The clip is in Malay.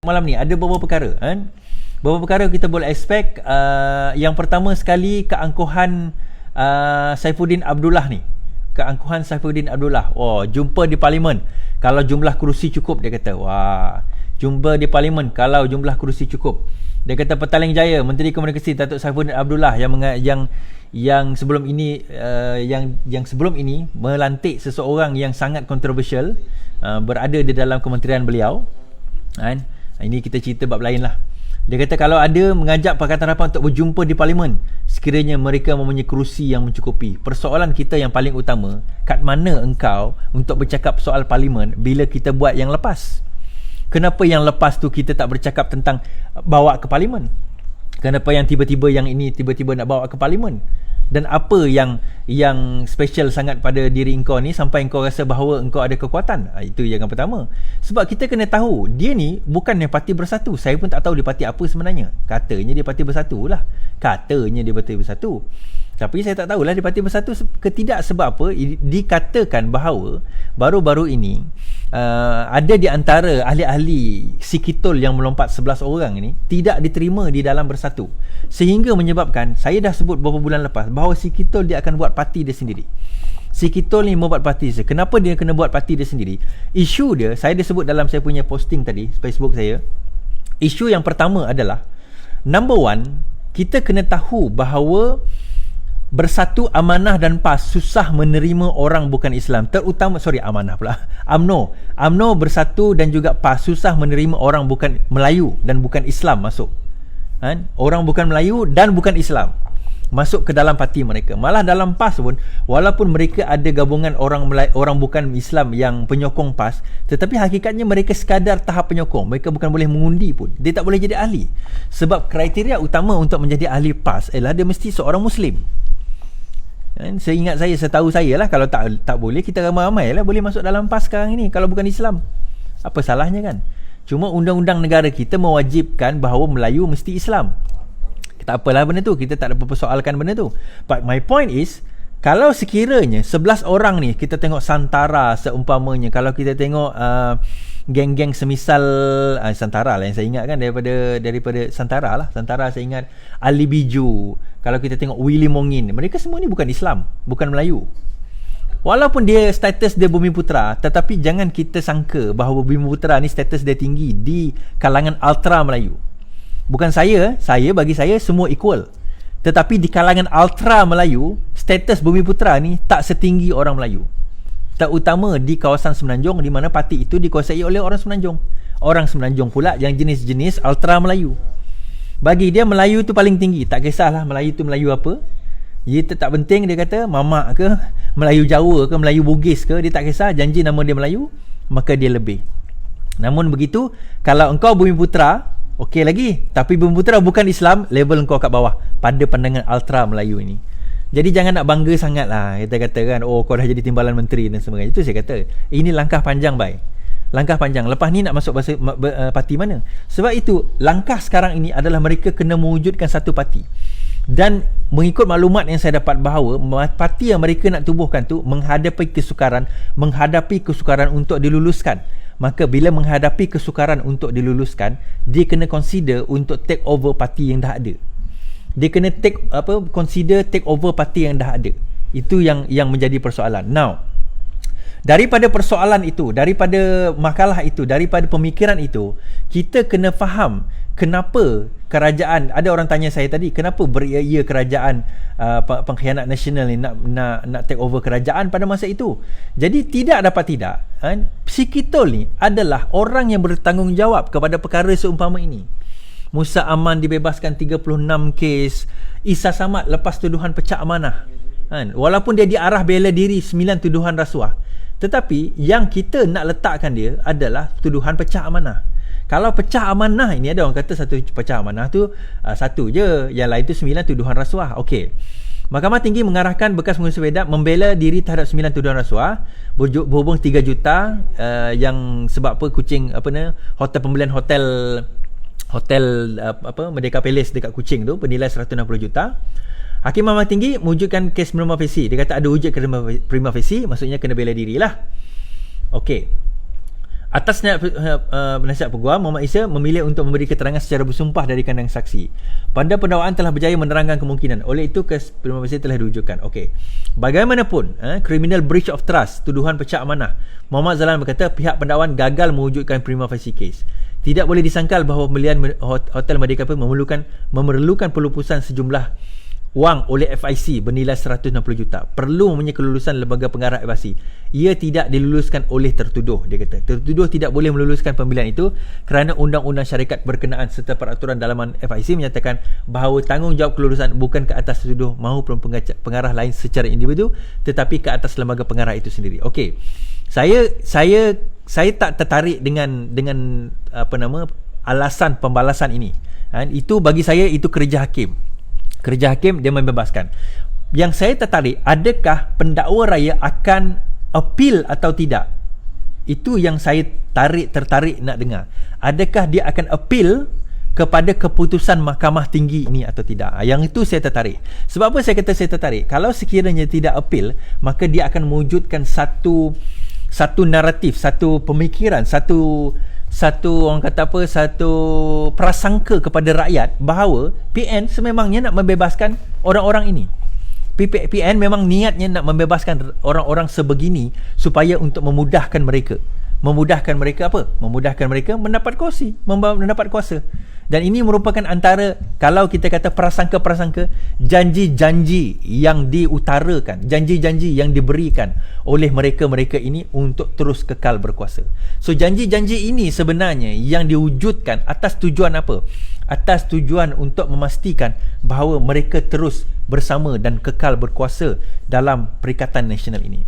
Malam ni ada beberapa perkara kan. Beberapa perkara kita boleh expect. Yang pertama sekali, keangkuhan Saifuddin Abdullah ni. Keangkuhan Saifuddin Abdullah. Jumpa di parlimen kalau jumlah kerusi cukup, dia kata. Jumpa di parlimen kalau jumlah kerusi cukup. Dia kata Petaling Jaya, Menteri Komunikasi Datuk Saifuddin Abdullah yang sebelum ini yang sebelum ini melantik seseorang yang sangat kontroversial, berada di dalam kementerian beliau. Kan? Ini kita cerita bab lain lah. Dia kata kalau ada mengajak Pakatan Harapan untuk berjumpa di parlimen, sekiranya mereka mempunyai kerusi yang mencukupi. Persoalan kita yang paling utama, kat mana engkau untuk bercakap soal parlimen bila kita buat yang lepas? Kenapa yang lepas tu kita tak bercakap tentang bawa ke parlimen? Kenapa yang tiba-tiba yang ini tiba-tiba nak bawa ke parlimen? Dan apa yang special sangat pada diri engkau ni sampai engkau rasa bahawa engkau ada kekuatan? Itu yang pertama. Sebab kita kena tahu, dia ni bukannya Parti Bersatu. Saya pun tak tahu dia parti apa sebenarnya. Katanya dia Parti Bersatu lah. Katanya dia Parti Bersatu. Tapi saya tak tahulah dia Parti Bersatu ke tidak. Sebab apa? Dikatakan bahawa baru-baru ini ada di antara ahli-ahli Sikitol yang melompat 11 orang ni tidak diterima di dalam Bersatu, sehingga menyebabkan, saya dah sebut beberapa bulan lepas, bahawa Sikitol dia akan buat parti dia sendiri. Sikitol ni membuat parti dia. Kenapa dia kena buat parti dia sendiri? Isu dia, saya dah sebut dalam saya punya posting tadi, Facebook saya. Isu yang pertama adalah, number one, kita kena tahu bahawa Bersatu, Amanah dan PAS susah menerima orang bukan Islam. Terutama, Amanah pula, UMNO Bersatu dan juga PAS susah menerima orang bukan Melayu dan bukan Islam masuk. Orang bukan Melayu dan bukan Islam masuk ke dalam parti mereka. Malah dalam PAS pun, walaupun mereka ada gabungan orang bukan Islam yang penyokong PAS, tetapi hakikatnya mereka sekadar tahap penyokong. Mereka bukan boleh mengundi pun. Dia tak boleh jadi ahli. Sebab kriteria utama untuk menjadi ahli PAS ialah dia mesti seorang Muslim. Seingat saya, setahu saya lah, kalau tak boleh, kita ramai-ramai lah boleh masuk dalam PAS sekarang ini kalau bukan Islam. Apa salahnya kan? Cuma undang-undang negara kita mewajibkan bahawa Melayu mesti Islam. Tak apalah benda tu, kita tak ada persoalkan benda tu. But my point is, kalau sekiranya 11 orang ni, kita tengok Santara seumpamanya, kalau kita tengok geng-geng semisal Santara lah yang saya ingat kan, daripada Santara lah. Santara saya ingat Ali Biju, kalau kita tengok Willy Mongin, mereka semua ni bukan Islam, bukan Melayu. Walaupun dia status dia Bumiputra, tetapi jangan kita sangka bahawa Bumiputra ni status dia tinggi di kalangan ultra Melayu. Bukan saya bagi saya semua equal. Tetapi di kalangan ultra Melayu, status Bumiputra ni tak setinggi orang Melayu. Terutama di kawasan Semenanjung, di mana parti itu dikuasai oleh orang Semenanjung. Orang Semenanjung pula yang jenis-jenis ultra Melayu. Bagi dia Melayu tu paling tinggi. Tak kisahlah Melayu tu Melayu apa. Dia tak penting, dia kata Mamak ke, Melayu Jawa ke, Melayu Bugis ke, dia tak kisah, janji nama dia Melayu, maka dia lebih. Namun begitu, kalau engkau Bumiputra, okey lagi. Tapi Bumiputra bukan Islam, level engkau kat bawah pada pandangan ultra Melayu ini. Jadi jangan nak bangga sangat lah. Kita kata kan, kau dah jadi timbalan menteri dan sebagainya. Itu saya kata, ini langkah panjang baik. Langkah panjang. Lepas ni nak masuk parti mana? Sebab itu, langkah sekarang ini adalah mereka kena mewujudkan satu parti. Dan mengikut maklumat yang saya dapat bahawa parti yang mereka nak tubuhkan tu menghadapi kesukaran untuk diluluskan. Maka bila menghadapi kesukaran untuk diluluskan, dia kena consider untuk take over parti yang dah ada. Dia kena consider take over parti yang dah ada. Itu yang menjadi persoalan. Now, daripada persoalan itu, daripada makalah itu, daripada pemikiran itu, kita kena faham kenapa kerajaan, ada orang tanya saya tadi, kenapa beria kerajaan pengkhianat nasional ni nak take over kerajaan pada masa itu. Jadi tidak dapat tidak, Sikitol ni adalah orang yang bertanggungjawab kepada perkara seumpama ini. Musa Aman dibebaskan 36 kes, Isa Samad lepas tuduhan pecah amanah, walaupun dia diarah bela diri 9 tuduhan rasuah, tetapi yang kita nak letakkan dia adalah tuduhan pecah amanah. Kalau pecah amanah ini, ada orang kata satu pecah amanah tu satu je, yang lain tu 9 tuduhan rasuah. Okey, Mahkamah Tinggi mengarahkan bekas pengurusi Vedat membela diri terhadap 9 tuduhan rasuah berhubung 3 juta yang sebab apa kucing hotel pembelian hotel Merdeka Palace dekat Kuching tu bernilai 160 juta. Hakim Mahkamah Tinggi mewujudkan kes prima facie. Dia kata ada wujud prima facie, maksudnya kena bela diri lah. Okey. Atas penasihat peguam, Muhammad Isa memilih untuk memberi keterangan secara bersumpah dari kandang saksi. Pada pendakwaan telah berjaya menerangkan kemungkinan. Oleh itu, prima facie telah dirujukan. Okey. Bagaimanapun, criminal breach of trust, tuduhan pecah amanah. Muhammad Zahlan berkata pihak pendakwaan gagal mewujudkan prima facie case. Tidak boleh disangkal bahawa pembelian Hotel Merdeka memerlukan pelupusan sejumlah wang oleh FIC bernilai 160 juta. Perlu mempunyai kelulusan lembaga pengarah FIC. Ia tidak diluluskan oleh tertuduh. Dia kata tertuduh tidak boleh meluluskan pembelian itu kerana undang-undang syarikat berkenaan serta peraturan dalaman FIC menyatakan bahawa tanggungjawab kelulusan bukan ke atas tertuduh maupun pengarah lain secara individu, tetapi ke atas lembaga pengarah itu sendiri. Okey. Saya tak tertarik dengan alasan pembalasan ini. Itu bagi saya itu kerja hakim. Kerja hakim dia membebaskan. Yang saya tertarik, adakah pendakwa raya akan appeal atau tidak? Itu yang saya tertarik nak dengar. Adakah dia akan appeal kepada keputusan mahkamah tinggi ini atau tidak? Yang itu saya tertarik. Sebab apa saya kata saya tertarik? Kalau sekiranya tidak appeal, maka dia akan mewujudkan satu naratif, satu pemikiran, satu orang kata apa, satu prasangka kepada rakyat bahawa PN sememangnya nak membebaskan orang-orang ini. PN memang niatnya nak membebaskan orang-orang sebegini supaya untuk memudahkan mereka. Memudahkan mereka apa? Memudahkan mereka mendapat kuasa. Dan ini merupakan antara, kalau kita kata prasangka-prasangka, janji-janji yang diutarakan, janji-janji yang diberikan oleh mereka-mereka ini untuk terus kekal berkuasa. So janji-janji ini sebenarnya yang diwujudkan atas tujuan apa? Atas tujuan untuk memastikan bahawa mereka terus bersama dan kekal berkuasa dalam Perikatan Nasional ini.